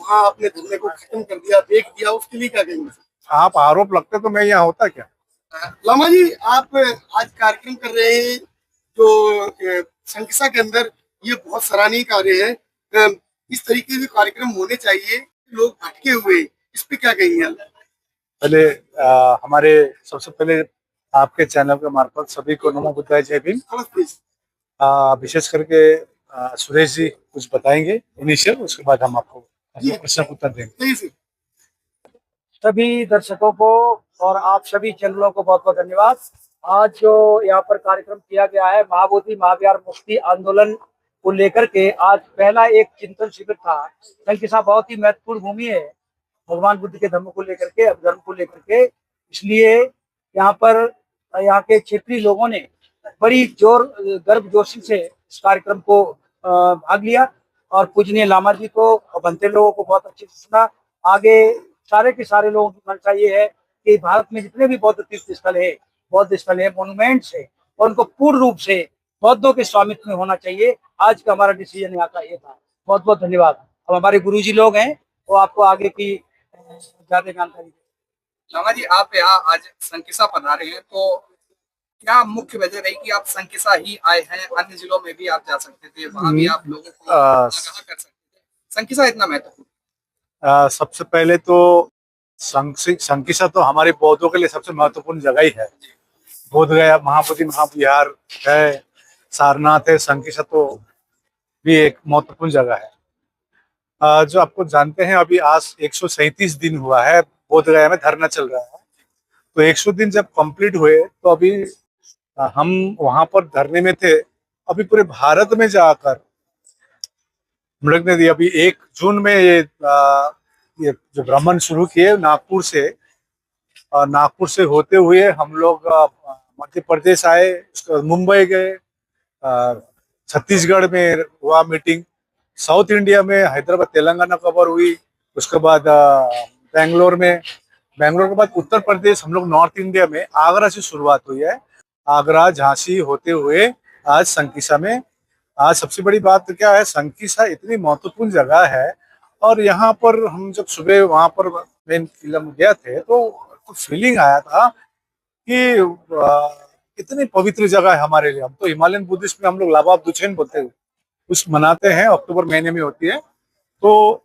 वहाँ आपने धरने को खत्म कर दिया, फेंक दिया, उसके लिए क्या कहेंगे? आप आरोप लगते तो मैं यहाँ होता क्या। लामा जी, आप आज कार्यक्रम कर रहे हैं जो संकिसा के अंदर, ये बहुत सराहनीय कार्य है। इस तरीके के कार्यक्रम होने चाहिए। लोग भटके हुए, इस पे क्या कहेंगे आप? पहले हमारे सबसे पहले आपके चैनल के मार्फत सभी को नमो बुद्धाय, जय भीम। नमस्ते। विशेष करके सुरेश जी कुछ बताएंगे इनिशियल, उसके बाद हम आपको प्रश्न उत्तर देंगे। जी सर। सभी दर्शकों को और आप सभी चैनलों को बहुत बहुत धन्यवाद। आज जो यहाँ पर कार्यक्रम किया गया है महाबोधि महाविहार मुक्ति आंदोलन को लेकर के, आज पहला एक चिंतन शिविर था। संकिसा बहुत ही महत्वपूर्ण भूमि है भगवान बुद्ध के धर्म को लेकर के, धर्म को लेकर के। इसलिए यहाँ पर यहाँ के क्षेत्रीय लोगों ने बड़ी गर्मजोशी से इस कार्यक्रम को भाग लिया और पूजनीय लामा जी को और बनते लोगों को बहुत अच्छे से सुना। आगे सारे के सारे लोगों की मंशा ये है कि भारत में जितने भी बौद्ध तीर्थ स्थल है, मोन्यूमेंट्स है, और उनको पूर्ण रूप से बौद्धों के स्वामित्व में होना चाहिए। आज का हमारा डिसीजन यहाँ का ये था। बहुत बहुत धन्यवाद। अब हमारे गुरुजी लोग हैं, वो आपको आगे की ज्यादा जानकारी। लामा जी, आप यहाँ आज संकिसा पधारे हैं, तो क्या मुख्य वजह रही कि आप संकिसा ही आए हैं? अन्य जिलों में भी आप जा सकते थे, वहां भी आप लोगों को आगाह कर सकते थे। संकिसा इतना महत्वपूर्ण? सबसे पहले तो संकिसा तो हमारे बौद्धों के लिए सबसे महत्वपूर्ण जगह ही है। बोध गया, महाबोधि महाविहार है, सारनाथ है, संकिसा तो भी एक महत्वपूर्ण जगह है। जो आपको जानते हैं, अभी आज 137 दिन हुआ है बोध गया में धरना चल रहा है। तो 100 दिन जब कंप्लीट हुए तो अभी हम वहां पर धरने में थे। अभी पूरे भारत में जाकर हम लोग ने अभी 1 जून में ये जो भ्रमण शुरू किए नागपुर से, नागपुर से होते हुए हम लोग मध्य प्रदेश आए, मुंबई गए, छत्तीसगढ़ में हुआ मीटिंग, साउथ इंडिया में हैदराबाद तेलंगाना कवर हुई, उसके बाद बेंगलोर के बाद उत्तर प्रदेश, हम लोग नॉर्थ इंडिया में आगरा से शुरुआत हुई है। आगरा झांसी होते हुए आज संकिसा में। आज सबसे बड़ी बात क्या है, संकिसा इतनी महत्वपूर्ण जगह है। और यहाँ पर हम जब सुबह वहां पर मेन किला में गया थे तो फीलिंग आया था कि इतनी पवित्र जगह है हमारे लिए। हम तो हिमालयन बुद्धिस्ट में हम लोग लाबाब दुचेन बोलते हैं, उस मनाते हैं, अक्टूबर महीने में होती है। तो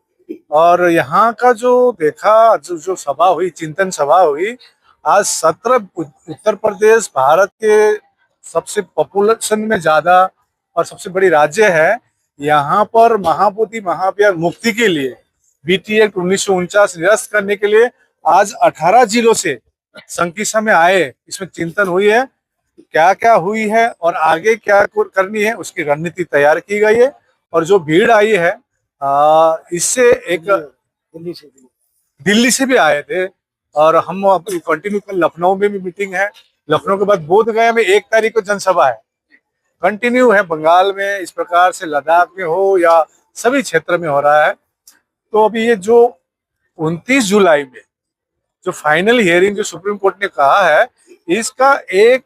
और यहाँ का जो देखा, जो सभा हुई, चिंतन सभा हुई, आज 17 उत्तर प्रदेश भारत के सबसे पॉपुलेशन में ज्यादा और सबसे बड़ी राज्य है। यहाँ पर महाबोधि महाविहार मुक्ति के लिए बीटी एक्ट 1949 निरस्त करने के लिए आज 18 जिलों से संकिसा में आए। इसमें चिंतन हुई है, क्या क्या हुई है और आगे क्या करनी है, उसकी रणनीति तैयार की गई है। और जो भीड़ आई है इससे एक दिल्ली से भी आए थे, और हम कंटिन्यू कल लखनऊ में भी मीटिंग है। लखनऊ के बाद बोध गया में 1 तारीख को जनसभा है, कंटिन्यू है बंगाल में, इस प्रकार से लद्दाख में हो या सभी क्षेत्र में हो रहा है। तो अभी ये जो 29 जुलाई में जो फाइनल हियरिंग जो सुप्रीम कोर्ट ने कहा है, इसका एक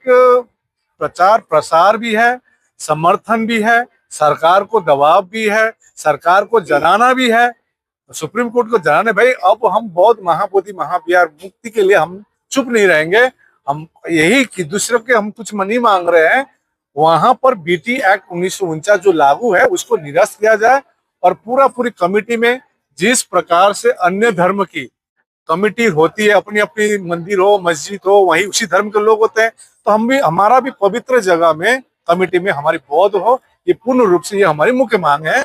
प्रचार प्रसार भी है, समर्थन भी है, सरकार को दबाव भी है, सरकार को जनाना भी है, सुप्रीम कोर्ट को जनाने, भाई अब हम बौद्ध महाबोधि महाविहार मुक्ति के लिए हम चुप नहीं रहेंगे। हम यही कि दूसरे के हम कुछ नहीं मांग रहे हैं, वहां पर बीटी एक्ट 1949 जो लागू है उसको निरस्त किया जाए। और पूरी कमिटी में जिस प्रकार से अन्य धर्म की कमिटी होती है, अपनी अपनी मंदिर हो, मस्जिद हो, वहीं उसी धर्म के लोग होते हैं, तो हम भी, हमारा भी पवित्र जगह में कमिटी में हमारी बौद्ध हो, ये पूर्ण रूप से ये हमारी मुख्य मांग है।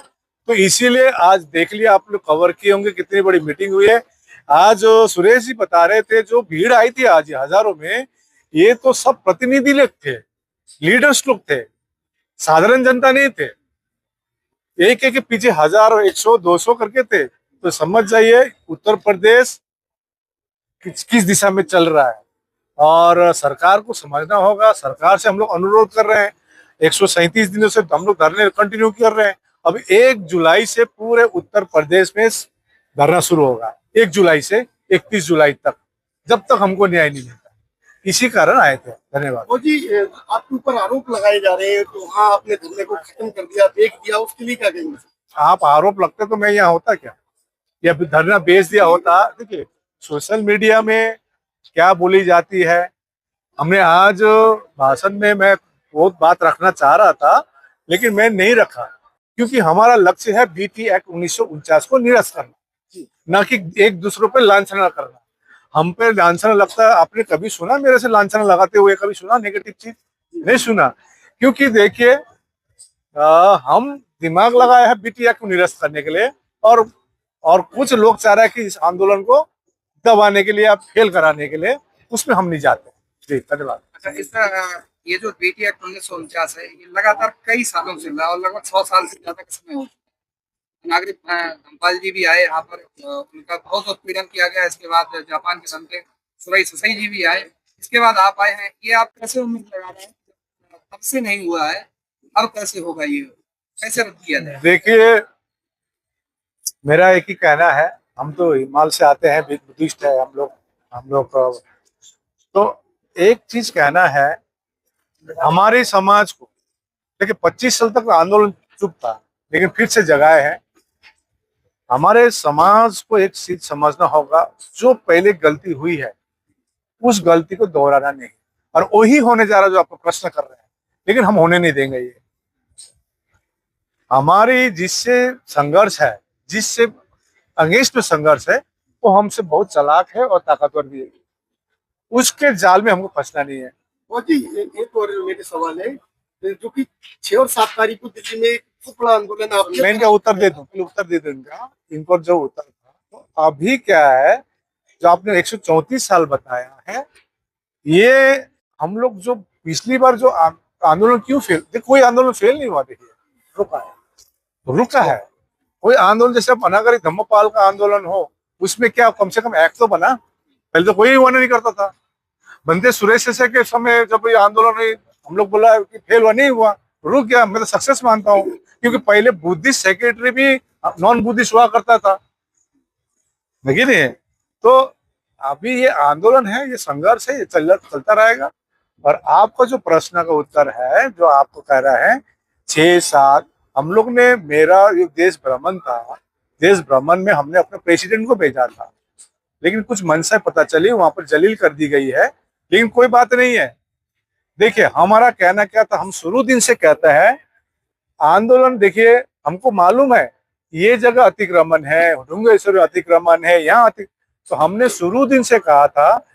तो इसीलिए आज देख लिया आप लोग, कवर किए होंगे कितनी बड़ी मीटिंग हुई है। आज सुरेश जी बता रहे थे जो भीड़ आई थी आज हजारों में, ये तो सब प्रतिनिधि लोग थे, लीडर्स लोग थे, साधारण जनता नहीं थे। एक के पीछे 1000, 100, 200 करके थे। तो समझ जाइए उत्तर प्रदेश किस दिशा में चल रहा है, और सरकार को समझना होगा। सरकार से हम लोग अनुरोध कर रहे हैं, 137 दिनों से हम लोग धरने कंटिन्यू कर रहे हैं। अब 1 जुलाई से पूरे उत्तर प्रदेश में धरना शुरू होगा, 1 जुलाई से 31 जुलाई तक, जब तक हमको न्याय नहीं मिलता। इसी कारण आए थे। धन्यवाद। और जी, आपके ऊपर आरोप लगाए जा रहे हैं, तो वहाँ आपने धरने को खत्म कर दिया, फेंक दिया, उसके लिए क्या कहेंगे? आप आरोप लगते तो मैं यहाँ होता क्या। या फिर धरना बेच दिया होता। देखिए सोशल मीडिया में क्या बोली जाती है, हमने आज भाषण में मैं बहुत बात रखना चाह रहा था लेकिन मैं नहीं रखा, क्योंकि हमारा लक्ष्य है बीटी एक्ट 1949 को निरस्त करना, ना कि एक दूसरों पे लांछना करना। हम पे लांछना लगता है, आपने कभी सुना मेरे से लांछना लगाते हुए, कभी सुना नेगेटिव चीज? नहीं सुना। क्योंकि देखिए हम दिमाग लगाए हैं बीटी एक्ट को निरस्त करने के लिए, और कुछ लोग चाह रहे हैं कि इस आंदोलन को दबाने के लिए या फेल कराने के लिए, उसमें हम नहीं जाते। जी धन्यवाद। अच्छा, ये जो बीटी एक्ट 1949 है, ये लगातार कई सालों से चल रहा है और लगभग 100 साल से ज्यादा का समय हो चुका है। नागरिक धनपाल जी भी आए यहाँ पर, उनका बहुत उत्पीड़न किया गया। इसके बाद जापान के संत सुरई ससाई जी भी आए, इसके बाद आप आए हैं। ये आप कैसे उम्मीद लगा रहे हैं? तब से नहीं हुआ है, अब कैसे होगा? ये कैसे रद्द किया जाए? देखिए मेरा एक ही कहना है, हम तो हिमालय से आते हैं, बुद्धिस्ट है हम लोग तो एक चीज कहना है, हमारे समाज को देखिए 25 साल तक आंदोलन चुप था, लेकिन फिर से जगाए हैं। हमारे समाज को एक चीज समझना होगा, जो पहले गलती हुई है उस गलती को दोहराना नहीं, और वही होने जा रहा जो आप प्रश्न कर रहे हैं, लेकिन हम होने नहीं देंगे। ये हमारी जिससे संघर्ष है, जिससे अगेंस्ट में संघर्ष है, वो हमसे बहुत चालाक है और ताकतवर भी है, उसके जाल में हमको फंसना नहीं है। और जी एक और मेरे सवाल है, जो कि 6 और 7 तारीख को दिल्ली में एक खूब बड़ा आंदोलन आप मैं इनका उत्तर दे दूं, उत्तर दे दूं इनको जो उत्तर था। तो अभी क्या है, जो आपने 134 साल बताया है, ये हम लोग जो पिछली बार जो आंदोलन क्यों फेल, देखो कोई आंदोलन फेल नहीं हुआ, देखिए रुका है कोई आंदोलन। जैसे अनागरिक धम्मपाल का आंदोलन हो, उसमें क्या कम से कम एक्ट तो बना, पहले तो कोई हुआ नहीं करता था। बंदे सुरेश से के समय जब ये आंदोलन हम लोग बोला कि फेल हुआ, नहीं हुआ, रुक गया। मैं तो सक्सेस मानता हूँ, क्योंकि पहले बुद्धिस्ट सेक्रेटरी भी नॉन बुद्धिस्ट हुआ करता था, लेकिन तो अभी ये आंदोलन है, ये संघर्ष है, ये चलता रहेगा। और आपका जो प्रश्न का उत्तर है, जो आपको कह रहा है 6-7, हम लोग ने, मेरा जो देश भ्रमण था, देश भ्रमण में हमने अपने प्रेसिडेंट को भेजा था, लेकिन कुछ मंशा पता चली, वहां पर जलील कर दी गई है, लेकिन कोई बात नहीं है। देखिए हमारा कहना क्या था, हम शुरू दिन से कहते हैं आंदोलन, देखिए हमको मालूम है ये जगह अतिक्रमण है, ढूंगेश्वर अतिक्रमण है, यहाँ तो हमने शुरू दिन से कहा था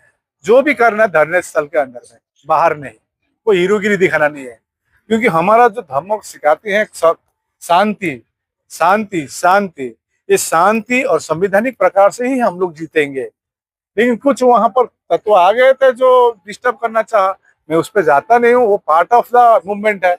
जो भी करना है धरने स्थल के अंदर में, बाहर नहीं, कोई हीरोगिरी दिखाना नहीं है। क्योंकि हमारा जो धर्म सिखाते हैं शांति शांति शांति, ये शांति और संवैधानिक प्रकार से ही हम लोग जीतेंगे। लेकिन कुछ वहां पर तत्व आ गए थे जो डिस्टर्ब करना चाहा, मैं उस पर जाता नहीं हूँ, वो पार्ट ऑफ द मूवमेंट है।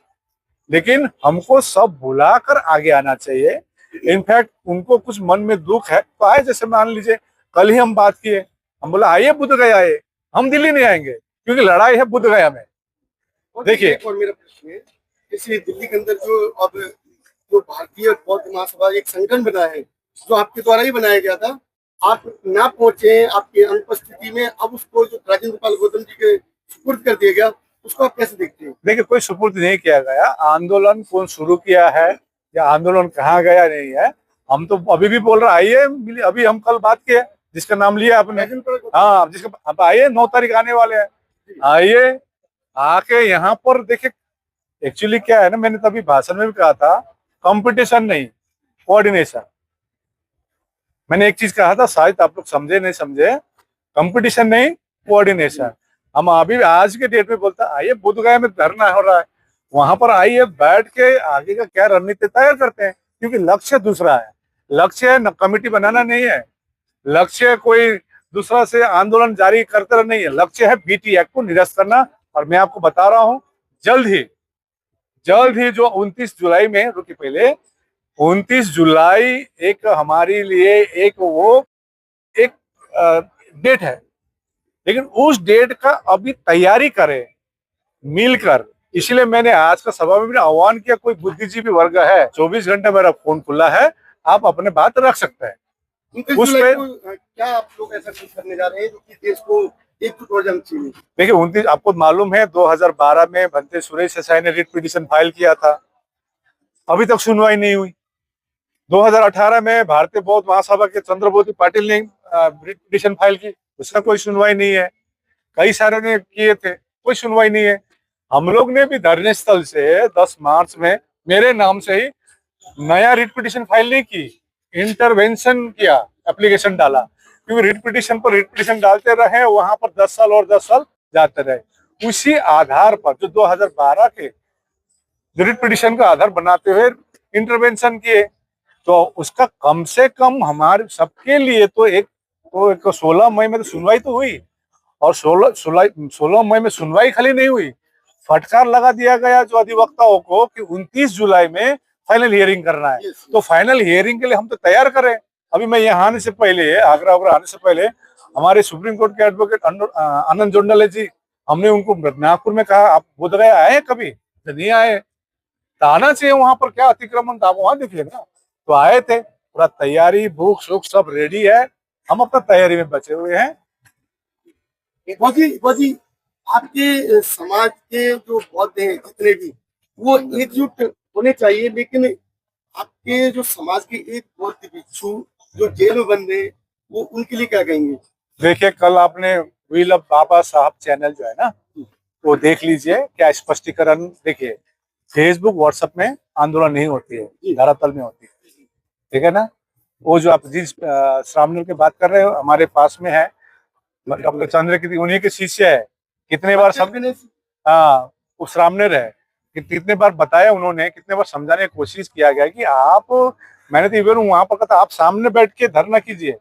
लेकिन हमको सब भुलाकर आगे आना चाहिए। इनफैक्ट उनको कुछ मन में दुख है तो आए, जैसे मान लीजिए कल ही हम बात किए, हम बोला आइए बुद्ध गया आए, हम दिल्ली नहीं आएंगे क्योंकि लड़ाई है बुद्ध गया में। देखिए और मेरा प्रश्न है, जैसे दिल्ली के अंदर जो भारतीय बौद्ध महासभा एक संगठन बना है, जो आपके द्वारा ही बनाया गया था, आप ना पहुंचे, आपकी अनुपस्थिति में, अब उसको जो राजेंद्र पाल गौतम जी के सुपुर्द कर दिया गया, उसको आप कैसे देखते हैं? देखिए कोई सुपुर्द नहीं किया गया, आंदोलन कौन शुरू किया है या आंदोलन कहाँ गया नहीं है, हम तो अभी भी बोल रहे आइए, अभी हम कल बात किए जिसका नाम लिया आपने, हाँ जिसका, अब आइए 9 तारीख आने वाले हैं, आइए आके यहाँ पर देखिए। एक्चुअली क्या है ना, मैंने तभी भाषण में भी कहा था, कंपटीशन नहीं कोऑर्डिनेशन। मैंने एक चीज कहा था, शायद आप लोग समझे नहीं समझे, कंपटीशन नहीं कोऑर्डिनेशन। हम अभी आज के डेट में बोलता आइए बुद्धगया में धरना हो रहा है, वहां पर आइए बैठ के आगे का क्या रणनीति तैयार करते हैं, क्योंकि लक्ष्य दूसरा है। लक्ष्य है कमेटी बनाना नहीं है, लक्ष्य कोई दूसरा से आंदोलन जारी करते नहीं है, लक्ष्य है बीटी एक्ट को निरस्त करना। और मैं आपको बता रहा हूं जल्द ही जो 29 जुलाई में, रुकी पहले 29 जुलाई एक हमारे लिए एक वो एक डेट है, लेकिन उस डेट का अभी तैयारी करें मिलकर। इसलिए मैंने आज का सभा में आह्वान किया, कोई बुद्धिजीवी वर्ग है 24 घंटे मेरा फोन खुला है, आप अपने बात रख सकते हैं। उस पे क्या आप लोग ऐसा कुछ करने जा रहे हैं जो कि देश को एकजुट हो जाना चाहिए? देखिए 29, आपको मालूम है 2012 में भंते सुरेश देसाई ने रिट पिटीशन फाइल किया था, अभी तक सुनवाई नहीं हुई। 2018 में भारतीय बौद्ध महासभा के चंद्रबोधी पाटिल ने रिट पिटीशन फाइल की, उसका कोई सुनवाई नहीं है। कई सारे ने किए थे, कोई सुनवाई नहीं है। हम लोग ने भी धरने स्थल से 10 मार्च में मेरे नाम से ही नया रिट पिटीशन फाइल नहीं की, इंटरवेंशन किया, एप्लीकेशन डाला, क्योंकि रिट पिटीशन पर रिट पिटीशन डालते रहे, वहां पर 10 साल और 10 साल जाते रहे। उसी आधार पर जो 2012 के रिट पिटीशन का आधार बनाते हुए इंटरवेंशन किए, तो उसका कम से कम हमारे सबके लिए तो एक 16 मई में तो सुनवाई तो हुई, और 16 मई में सुनवाई खाली नहीं हुई, फटकार लगा दिया गया जो अधिवक्ताओं को कि 29 जुलाई में फाइनल हियरिंग करना है। तो फाइनल हियरिंग के लिए हम तो तैयार करें। अभी मैं यहाँ आने से पहले, आगरा आने से पहले, हमारे सुप्रीम कोर्ट के एडवोकेट आनंद जोंडले जी, हमने उनको नागपुर में कहा आप बोधगया आए कभी? तो नहीं आए। तो आना चाहिए, वहां पर क्या अतिक्रमण था वहां देखिए ना। तो आए थे, पूरा तैयारी, भूख सुख सब रेडी है, हम अपना तैयारी में बचे हुए हैं। जी आपके समाज के जो बौद्ध हैं जितने भी, वो एकजुट होने चाहिए, लेकिन आपके जो समाज के एक बौद्ध भिक्षु जो जेल में बंद है, वो उनके लिए क्या कहेंगे? देखिए, कल आपने व्हील ऑफ बाबा साहब चैनल जो है ना, वो देख लीजिए, क्या स्पष्टीकरण। देखिए, फेसबुक व्हाट्सएप में आंदोलन नहीं होती है, धरातल में होती है, ठीक है ना। वो जो आप जिस श्रावणी की बात कर रहे हो, हमारे पास में है डॉक्टर चंद्र की, उन्हीं के शिष्य है। कितने बार हाँ, वो श्रावणेर है, कितने बार बताया उन्होंने, कितने बार समझाने की कोशिश किया गया कि आप, मैंने तो इवन वहां पर कहा आप सामने बैठ के धरना कीजिए,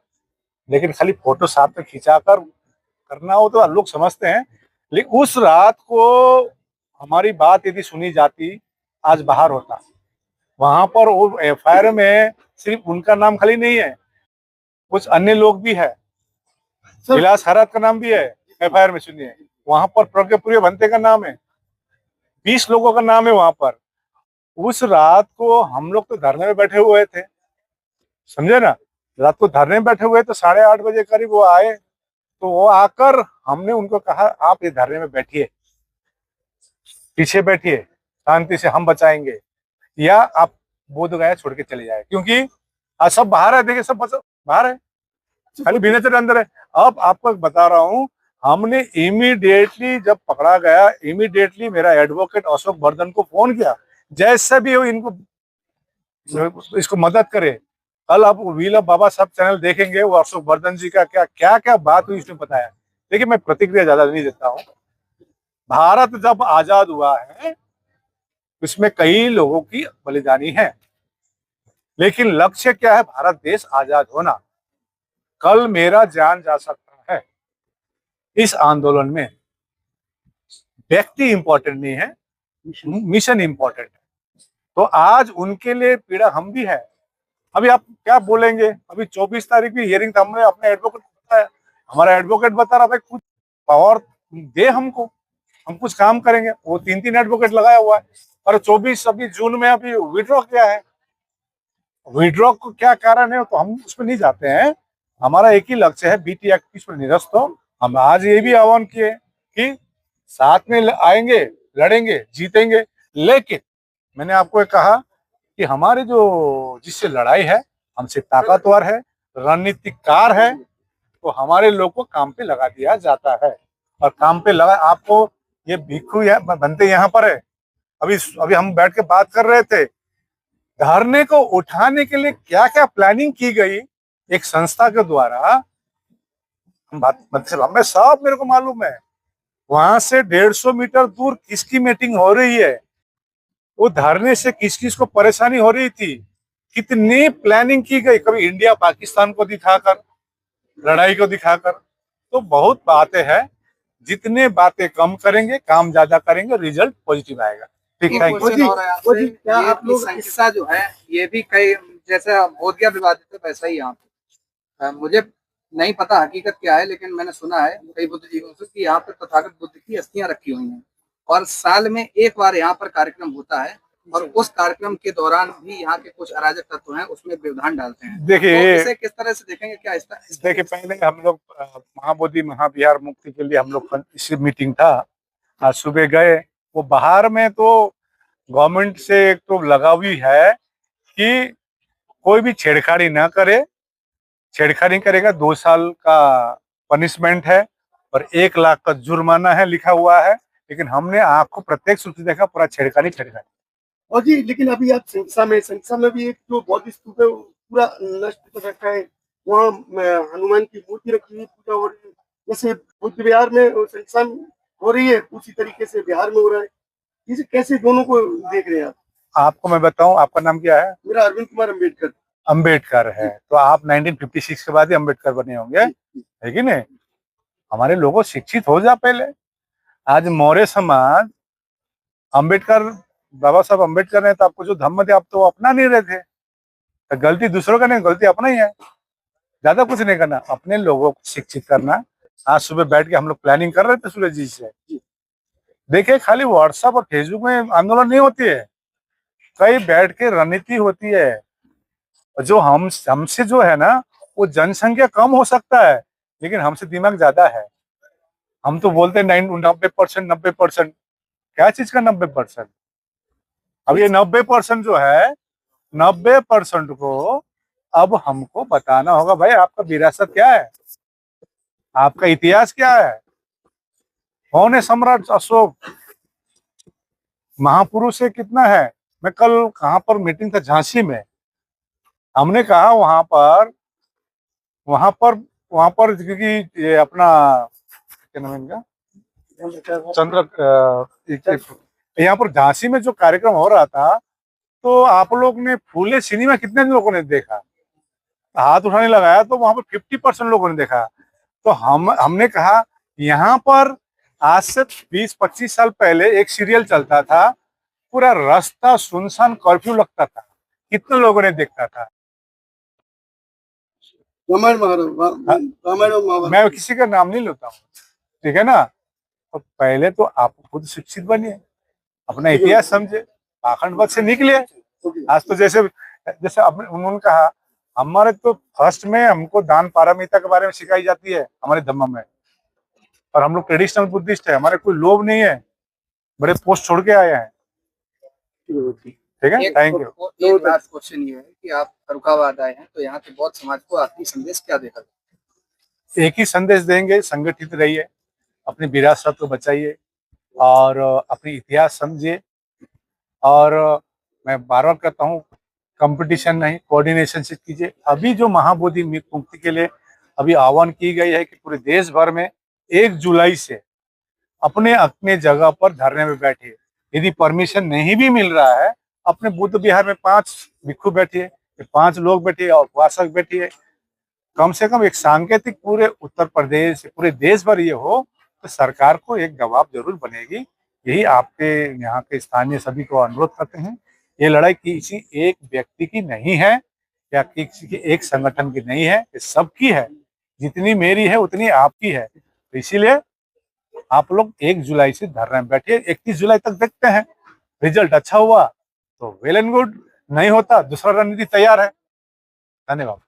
लेकिन खाली फोटो साथ में खिंचाकर करना हो तो लोग समझते हैं। लेकिन उस रात को हमारी बात यदि सुनी जाती, आज बाहर होता। वहां पर वो एफआईआर में सिर्फ उनका नाम खाली नहीं है, कुछ अन्य लोग भी है, विलास हरात का नाम भी है एफआईआर में, सुनिए। वहां पर प्रज्ञप्रिय भंते का नाम है, 20 लोगों का नाम है वहां पर। उस रात को हम लोग तो धरने में बैठे हुए थे, समझे ना। रात को धरने में बैठे हुए तो 8:30 बजे करीब वो आए। तो वो आकर हमने उनको कहा आप ये धरने में बैठिए, पीछे बैठिए, शांति से हम बचाएंगे, या आप बोधगया छोड़ के चले जाए, क्योंकि आज सब बाहर है। देखिए, सब बाहर है, खाली विनेचर अंदर है। अब आपको बता रहा हूं, हमने इमीडिएटली जब पकड़ा गया, इमीडिएटली मेरा एडवोकेट अशोक वर्धन को फोन किया, जैसे भी हो इनको, इसको मदद करे। कल आप व्हील ऑफ बाबा साहब चैनल देखेंगे, वो अशोक वर्धन जी का क्या बात हुई उसने बताया। देखिए, मैं प्रतिक्रिया ज्यादा नहीं देता हूँ। भारत जब आजाद हुआ है, उसमें कई लोगों की बलिदानी है, लेकिन लक्ष्य क्या है? भारत देश आजाद होना। कल मेरा जान जा सकता है इस आंदोलन में, व्यक्ति इंपॉर्टेंट नहीं है, मिशन इंपॉर्टेंट है। तो आज उनके लिए पीड़ा हम भी है। अभी आप क्या बोलेंगे? अभी 24 तारीख की हियरिंग था, हमने अपने एडवोकेट को बताया, हमारा एडवोकेट बता रहा था कुछ पावर दे हमको, हम कुछ काम करेंगे। वो 3 एडवोकेट लगाया हुआ है, और 24 अभी जून में अभी विड्रॉ किया है। विड्रॉ को क्या कारण है तो हम उसमें नहीं जाते हैं। हमारा एक ही लक्ष्य है, बीटी एक्ट इस पर निरस्त हो। हम आज ये भी आह्वान किए कि साथ में आएंगे, लड़ेंगे, जीतेंगे। लेकिन मैंने आपको कहा कि हमारे जो जिससे लड़ाई है, हमसे ताकतवर है, रणनीतिकार है, तो हमारे लोग को काम पे लगा दिया जाता है। और काम पे लगा, आपको ये भिक्षु बनते यहाँ पर है। अभी हम बैठ के बात कर रहे थे, धरने को उठाने के लिए क्या क्या प्लानिंग की गई एक संस्था के द्वारा, हमें सब मेरे को मालूम है। वहां से 150 मीटर दूर किसकी मीटिंग हो रही है, वो धरने से किस किस को परेशानी हो रही थी, कितनी प्लानिंग की गई, कभी इंडिया पाकिस्तान को दिखाकर, लड़ाई को दिखाकर। तो बहुत बातें हैं, जितने बातें कम करेंगे, काम ज्यादा करेंगे, रिजल्ट पॉजिटिव आएगा। ठीक, थैंक यू। क्या आप लोग संकिसा जो है, ये भी कई जैसे बोधगया विवादित है, वैसा ही यहाँ पे मुझे नहीं पता हकीकत क्या है, लेकिन मैंने सुना है कई बुद्धिजीवियों से कि यहाँ पे तथागत बुद्ध की अस्थियां रखी हुई हैं, और साल में एक बार यहाँ पर कार्यक्रम होता है, और उस कार्यक्रम के दौरान भी यहाँ के कुछ अराजक तत्व हैं उसमें व्यवधान डालते हैं। देखिए, तो इसे किस तरह से देखेंगे? क्या देखिए, पहले हम लोग महाबोधि महाविहार मुक्ति के लिए हम लोग इसी मीटिंग था, आज सुबह गए। वो बाहर में तो गवर्नमेंट से एक तो लगा हुई है कि कोई भी छेड़खानी ना करे। छेड़खानी करेगा 2 साल का पनिशमेंट है और 1 लाख का जुर्माना है लिखा हुआ है। लेकिन हमने आंखों प्रत्यक्ष रूप से देखा पूरा छेड़खानी। और जी लेकिन अभी आप संख्या में भी एक जो बौद्ध स्तूप है वो पूरा नष्ट कर रखा है। वहाँ हनुमान की मूर्ति रखी हुई पूजा हो रही है। जैसे बुद्ध विहार में संख्या हो रही है उसी तरीके से बिहार में हो रहा है। इसे कैसे दोनों को देख रहे हैं आप? आपको मैं बताऊं, आपका नाम क्या है? मेरा अरविंद कुमार अम्बेडकर। अम्बेडकर है, तो आप 1956 के बाद ही अम्बेडकर बने होंगे, है कि नहीं? हमारे लोगों शिक्षित हो जा पहले। आज मौर्य समाज अम्बेडकर, बाबा साहब अम्बेडकर ने तो आपको जो धम्म दिया आप तो अपना नहीं रहे थे। तो गलती दूसरों का नहीं, गलती अपना ही है। ज्यादा कुछ नहीं करना, अपने लोगों को शिक्षित करना। आज सुबह बैठ के हम लोग प्लानिंग कर रहे थे सूरज जी से। देखिए खाली व्हाट्सएप और फेसबुक में आंदोलन नहीं होती है, कई बैठ के रणनीति होती है। जो हमसे जो है ना, वो जनसंख्या कम हो सकता है लेकिन हमसे दिमाग ज्यादा है। हम तो बोलते हैं 90%, 90%। क्या चीज का 90%? अब ये 90% जो है, 90% को अब हमको बताना होगा भाई आपका विरासत क्या है, आपका इतिहास क्या है। कौन है सम्राट अशोक? महापुरुष है कितना है। मैं कल कहाँ पर मीटिंग था, झांसी में, हमने कहा वहां पर क्योंकि ये अपना क्या नाम है इनका, यहाँ पर झांसी में जो कार्यक्रम हो रहा था, तो आप लोग ने फूले सिनेमा कितने लोगों ने देखा? हाथ उठाने लगाया तो वहां पर 50% लोगों ने देखा। तो हमने कहा यहाँ पर आज से 20-25 साल पहले एक सीरियल चलता था, पूरा रास्ता सुनसान, कर्फ्यू लगता था, कितने लोगों ने देखता था। रामायण और महाभारत। मैं किसी का नाम नहीं लेता हूँ, ठीक है ना? तो पहले तो आप खुद शिक्षित बनिए, अपना इतिहास समझे, पाखंडवाद से निकले। आज तो जैसे जैसे उन्होंने कहा, हमारे तो फर्स्ट में हमको दान पारमिता के बारे में सिखाई जाती है हमारे धम्म में, और हम लोग ट्रेडिशनल बुद्धिस्ट है, हमारे कोई लोभ नहीं है, बड़े पोस्ट छोड़ के आए हैं। ठीक है, थैंक यू। एक लास्ट क्वेश्चन ये है कि आप फर्रुखाबाद आए हैं, तो यहाँ के बौद्ध समाज को आखिरी संदेश क्या देगा? एक ही संदेश देंगे, संगठित रहिए, अपनी विरासत को बचाइए और अपनी इतिहास समझिए। और मैं बार बार कहता हूँ, कंपटीशन नहीं, कोऑर्डिनेशन से कीजिए। अभी जो महाबोधि मुक्ति के लिए अभी आह्वान की गई है कि पूरे देश भर में 1 जुलाई से अपने अपने जगह पर धरने में बैठिए। यदि परमिशन नहीं भी मिल रहा है, अपने बुद्ध विहार में 5 भिक्षु बैठिए, 5 लोग बैठिए और उपासक बैठिए। कम से कम एक सांकेतिक पूरे उत्तर प्रदेश, पूरे देश भर ये हो तो सरकार को एक दबाव जरूर बनेगी। यही आपके यहाँ के स्थानीय सभी को अनुरोध करते हैं। ये लड़ाई किसी एक व्यक्ति की नहीं है या किसी के एक संगठन की नहीं है, ये सबकी है। जितनी मेरी है उतनी आपकी है। तो इसीलिए आप लोग 1 जुलाई से धरने में बैठिए, 31 जुलाई तक देखते हैं। रिजल्ट अच्छा हुआ तो वेल एंड गुड, नहीं होता दूसरा रणनीति तैयार है। धन्यवाद।